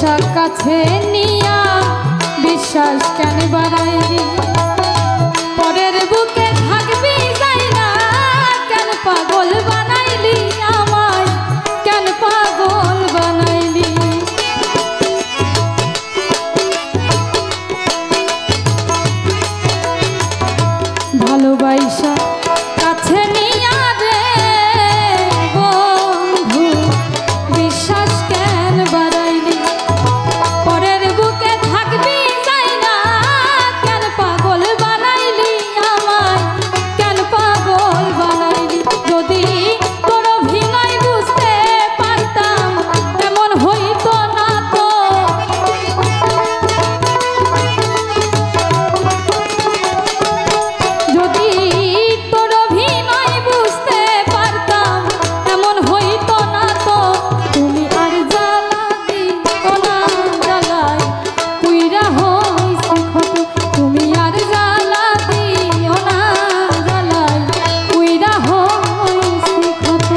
বৈশা কাছে নিয়া বিশ্বাস কেন বাড়াইলি পরের বুকে থাকবি যাই না কেন পাগল বানাইলি আমায় কেন পাগল বানাইলি ভালোবাসা কাছে নিয়া রে বন্ধু বিশ্বাস কেন বাড়াইলি পরের বুকে থাকবি যাই না কেন পাগল বানাইলি আমায় কেন পাগল বানাইলি যদি তোর অভিনয় বুঝতে পারতাম এমন হইতো না তো যদি তোর অভিনয় বুঝতে পারতাম এমন হইতো না তো তুমি আর জ্বালা দিও না জ্বালায় পুইরা হইছি ক্ষত তুমি আর জ্বালা দিও না জ্বালায় পুইরা হইছি ক্ষত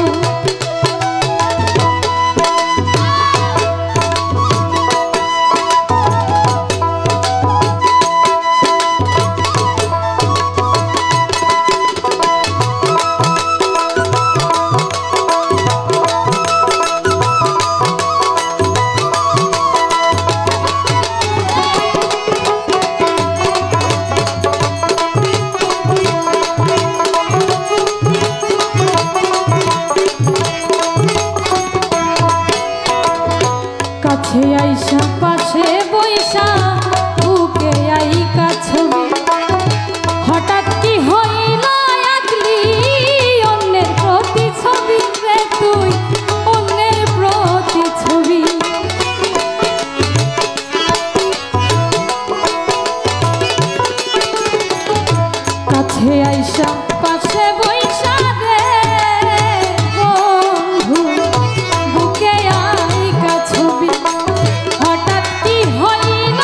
কাছে আইসা পাশে বইসা বুকে আইকা ছবি হঠাৎ কি হইল আঁকলি অন্যের প্রতি ছবি রে তুই অন্যের প্রতি ছবি কাছে আইসা পাশে বইসা রে বন্ধু বুকে আইকা ছবি হঠাৎ কি হইল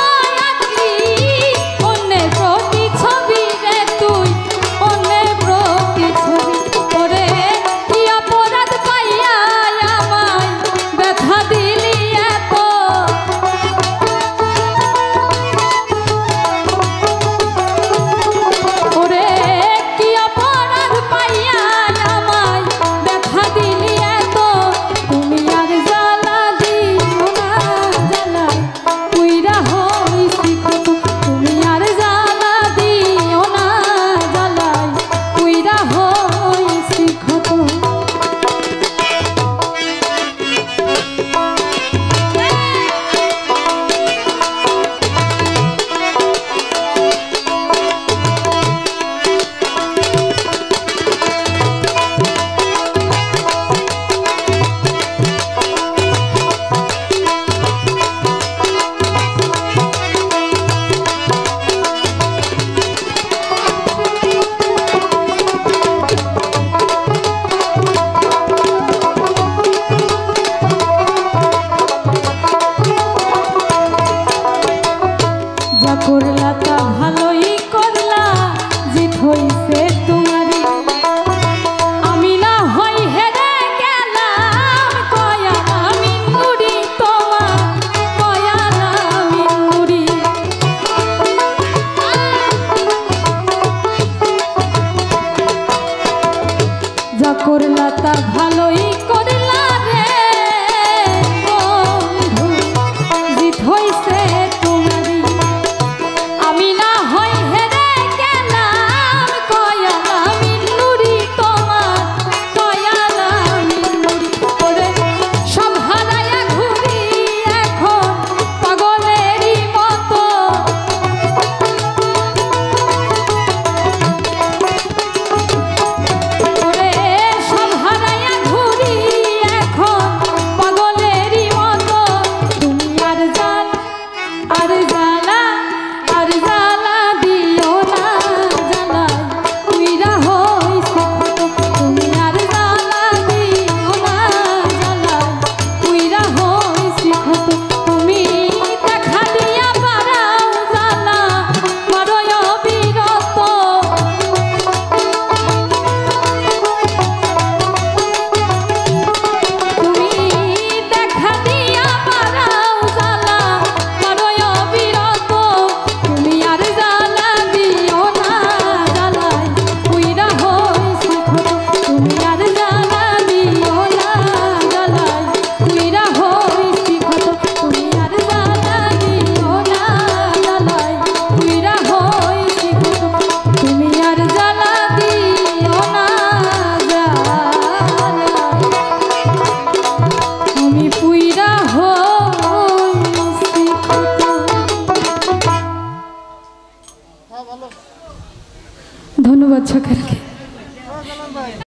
ধন্যবাদ সকলকে।